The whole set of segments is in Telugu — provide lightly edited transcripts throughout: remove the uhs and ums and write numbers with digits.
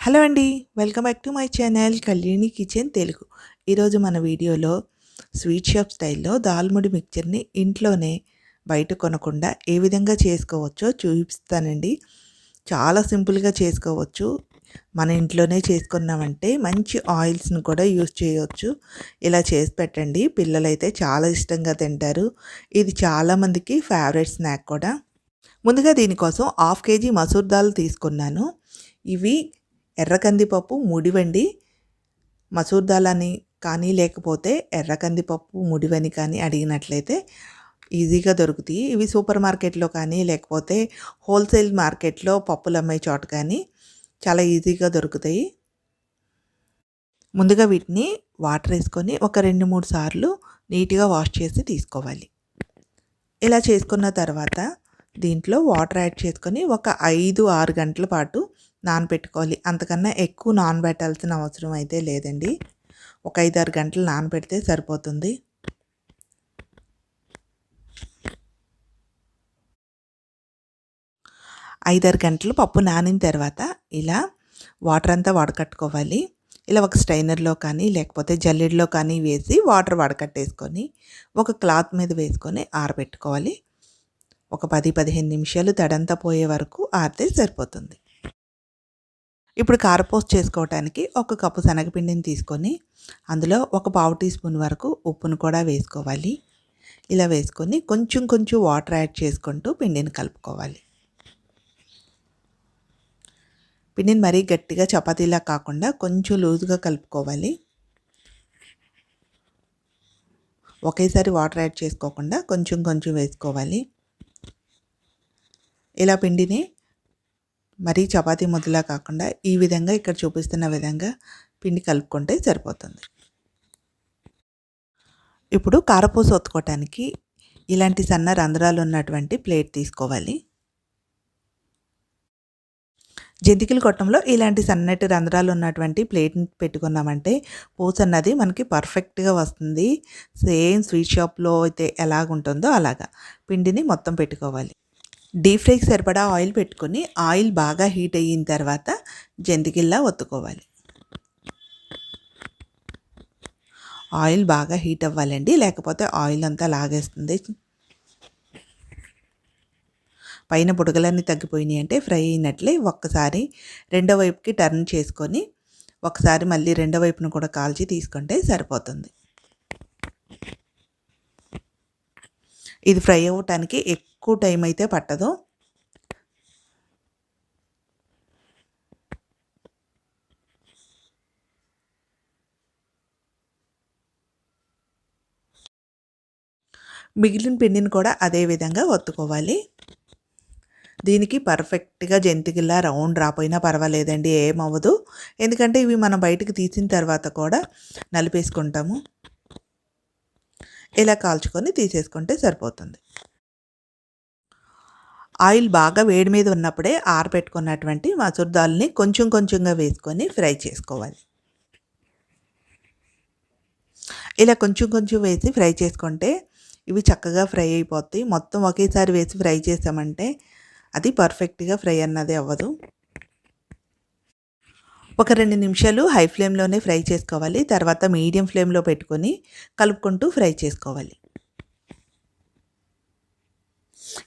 హలో అండి. Welcome back to my channel Kalyani kitchen Telugu. ఈరోజు మన వీడియోలో స్వీట్ షాప్ స్టైల్‌లో దాల్ముడి మిక్చర్‌ని ఇంట్లోనే బయట కొనకుండా ఏ విధంగా చేసుకోవచ్చో చూపిస్తానండి. చాలా సింపుల్‌గా చేసుకోవచ్చు. మన ఇంట్లోనే చేసుకున్నామంటే మంచి ఆయిల్స్‌ని కూడా యూజ్ చేయొచ్చు. ఇలా చేసి పెట్టండి. పిల్లలైతే చాలా ఇష్టంగా తింటారు. ఇది చాలామందికి ఫేవరెట్ స్నాక్ కూడా. ముందుగా దీనికోసం హాఫ్ కేజీ మసూర్ దాల్ తీసుకున్నాను. ఇవి ఎర్ర కందిపప్పు ముడివండి. మసూర్ దాల్ అని కానీ లేకపోతే ఎర్ర కందిపప్పు ముడివని కానీ అడిగినట్లయితే ఈజీగా దొరుకుతాయి. ఇవి సూపర్ మార్కెట్‌లో కానీ లేకపోతే హోల్సేల్ మార్కెట్‌లో పప్పులు అమ్మే చోట కానీ చాలా ఈజీగా దొరుకుతాయి. ముందుగా వీటిని వాటర్ వేసుకొని ఒక 2, 3 సార్లు నీట్‌గా వాష్ చేసి తీసుకోవాలి. ఇలా చేసుకున్న తర్వాత దీంట్లో వాటర్ యాడ్ చేసుకొని ఒక 5, 6 గంటల పాటు నానబెట్టుకోవాలి. అంతకన్నా ఎక్కువ నానబెట్టాల్సిన అవసరం అయితే లేదండి. ఒక 5, 6 గంటలు నానబెడితే సరిపోతుంది. ఐదు 6 గంటలు పప్పు నానిన తర్వాత ఇలా వాటర్ అంతా వడకట్టుకోవాలి. ఇలా ఒక స్ట్రైనర్‌లో కానీ లేకపోతే జల్లెడలో కానీ వేసి వాటర్ వడకట్టేసుకొని ఒక క్లాత్ మీద వేసుకొని ఆరబెట్టుకోవాలి. ఒక 10, 15 నిమిషాలు తడంతా పోయే వరకు ఆరితే సరిపోతుంది. ఇప్పుడు కారపూస చేసుకోవటానికి ఒక కప్పు శనగపిండిని తీసుకొని అందులో ఒక పావు టీ స్పూన్ వరకు ఉప్పును కూడా వేసుకోవాలి. ఇలా వేసుకొని కొంచెం కొంచెం వాటర్ యాడ్ చేసుకుంటూ పిండిని కలుపుకోవాలి. పిండిని మరీ గట్టిగా చపాతీలా కాకుండా కొంచెం లూజుగా కలుపుకోవాలి. ఒకేసారి వాటర్ యాడ్ చేసుకోకుండా కొంచెం కొంచెం వేసుకోవాలి. ఇలా పిండిని మరీ చపాతీ ముద్దలా కాకుండా ఈ విధంగా ఇక్కడ చూపిస్తున్న విధంగా పిండి కలుపుకుంటే సరిపోతుంది. ఇప్పుడు కారపూస ఒత్తుకోవటానికి ఇలాంటి సన్న రంధ్రాలు ఉన్నటువంటి ప్లేట్ తీసుకోవాలి. జంతికల గొట్టంలో ఇలాంటి సన్నటి రంధ్రాలు ఉన్నటువంటి ప్లేట్ని పెట్టుకున్నామంటే పూస అన్నది మనకి పర్ఫెక్ట్గా వస్తుంది. సేమ్ స్వీట్ షాప్లో అయితే ఎలాగుంటుందో అలాగా పిండిని మొత్తం పెట్టుకోవాలి. డీప్ ఫ్రైకి సరిపడా ఆయిల్ పెట్టుకొని ఆయిల్ బాగా హీట్ అయిన తర్వాత జంతికల్లా ఒత్తుకోవాలి. ఆయిల్ బాగా హీట్ అవ్వాలండి, లేకపోతే ఆయిల్ అంతా లాగేస్తుంది. పైన బుడగలన్నీ తగ్గిపోయినాయి అంటే ఫ్రై అయినట్లే. ఒక్కసారి రెండో వైపుకి టర్న్ చేసుకొని ఒకసారి మళ్ళీ రెండో వైపును కూడా కాల్చి తీసుకుంటే సరిపోతుంది. ఇది ఫ్రై అవ్వటానికి ఎక్కువ టైం అయితే పట్టదు. మిగిలిన పిండిని కూడా అదే విధంగా ఒత్తుకోవాలి. దీనికి పర్ఫెక్ట్గా జంతికల్లా రౌండ్ రాపోయినా పర్వాలేదండి, ఏమవ్వదు. ఎందుకంటే ఇవి మనం బయటకు తీసిన తర్వాత కూడా నలిపేసుకుంటాము. ఇలా కాల్చుకొని తీసేసుకుంటే సరిపోతుంది. ఆయిల్ బాగా వేడి మీద ఉన్నప్పుడే ఆరబెట్టుకున్నటువంటి మసూర్ దాల్ని కొంచెం కొంచెంగా వేసుకొని ఫ్రై చేసుకోవాలి. ఇలా కొంచెం కొంచెం వేసి ఫ్రై చేసుకుంటే ఇవి చక్కగా ఫ్రై అయిపోతాయి. మొత్తం ఒకేసారి వేసి ఫ్రై చేసామంటే అది పర్ఫెక్ట్గా ఫ్రై అన్నది అవ్వదు. ఒక 2 నిమిషాలు హై ఫ్లేమ్లోనే ఫ్రై చేసుకోవాలి. తర్వాత మీడియం ఫ్లేమ్లో పెట్టుకొని కలుపుకుంటూ ఫ్రై చేసుకోవాలి.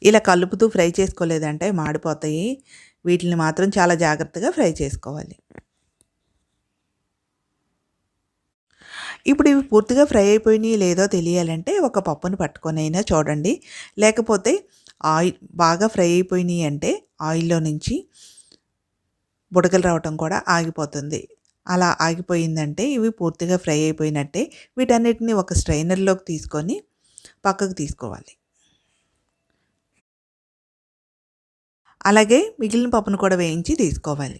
ఇలా కలుపుతూ ఫ్రై చేసుకోలేదంటే మాడిపోతాయి. వీటిని మాత్రం చాలా జాగ్రత్తగా ఫ్రై చేసుకోవాలి. ఇప్పుడు ఇవి పూర్తిగా ఫ్రై అయిపోయినాయి లేదో తెలియాలంటే ఒక పప్పును పట్టుకొని అయినా చూడండి. లేకపోతే ఆయిల్ బాగా ఫ్రై అయిపోయినాయి అంటే ఆయిల్లో నుంచి బుడగలు రావటం కూడా ఆగిపోతుంది. అలా ఆగిపోయిందంటే ఇవి పూర్తిగా ఫ్రై అయిపోయినట్టే. వీటన్నిటిని ఒక స్ట్రైనర్లోకి తీసుకొని పక్కకు తీసుకోవాలి. అలాగే మిగిలిన పప్పును కూడా వేయించి తీసుకోవాలి.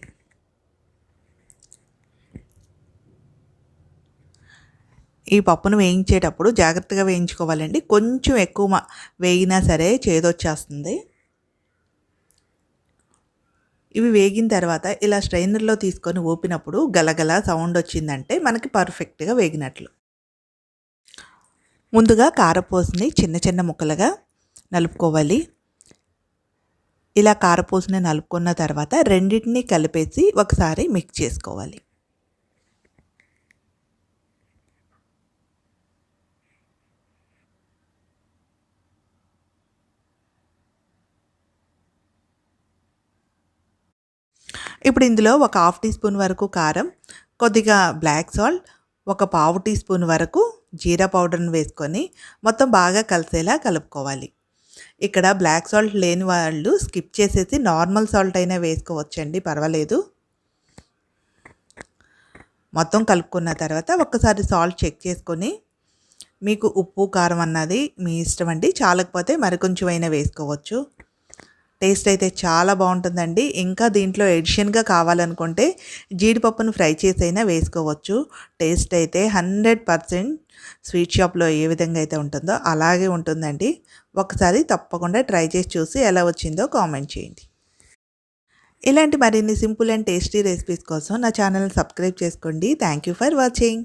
ఈ పప్పును వేయించేటప్పుడు జాగ్రత్తగా వేయించుకోవాలండి. కొంచెం ఎక్కువ వేగినా సరే చేదొచ్చేస్తుంది. ఇవి వేగిన తర్వాత ఇలా స్ట్రైనర్లో తీసుకొని ఊపినప్పుడు గలగల సౌండ్ వచ్చిందంటే మనకి పర్ఫెక్ట్గా వేగినట్లు. ముందుగా కారపూసని చిన్న చిన్న ముక్కలుగా నలుపుకోవాలి. ఇలా కారపూసని నలుపుకున్న తర్వాత రెండింటిని కలిపేసి ఒకసారి మిక్స్ చేసుకోవాలి. ఇప్పుడు ఇందులో ఒక హాఫ్ టీ స్పూన్ వరకు కారం, కొద్దిగా బ్లాక్ సాల్ట్, ఒక పావు టీ స్పూన్ వరకు జీరా పౌడర్ని వేసుకొని మొత్తం బాగా కలిసేలా కలుపుకోవాలి. ఇక్కడ బ్లాక్ సాల్ట్ లేని వాళ్ళు స్కిప్ చేసేసి నార్మల్ సాల్ట్ అయినా వేసుకోవచ్చండి, పర్వాలేదు. మొత్తం కలుపుకున్న తర్వాత ఒక్కసారి సాల్ట్ చెక్ చేసుకొని మీకు ఉప్పు కారం అన్నది మీ ఇష్టం అండి, చాలకపోతే మరికొంచెం అయినా వేసుకోవచ్చు. టేస్ట్ అయితే చాలా బాగుంటుందండి. ఇంకా దీంట్లో ఎడిషన్గా కావాలనుకుంటే జీడిపప్పును ఫ్రై చేసైనా వేసుకోవచ్చు. టేస్ట్ అయితే 100% స్వీట్ షాప్లో ఏ విధంగా అయితే ఉంటుందో అలాగే ఉంటుందండి. ఒకసారి తప్పకుండా ట్రై చేసి చూసి ఎలా వచ్చిందో కామెంట్ చేయండి. ఇలాంటి మరిన్ని సింపుల్ అండ్ టేస్టీ రెసిపీస్ కోసం నా ఛానల్ని సబ్స్క్రైబ్ చేసుకోండి. Thank you for watching.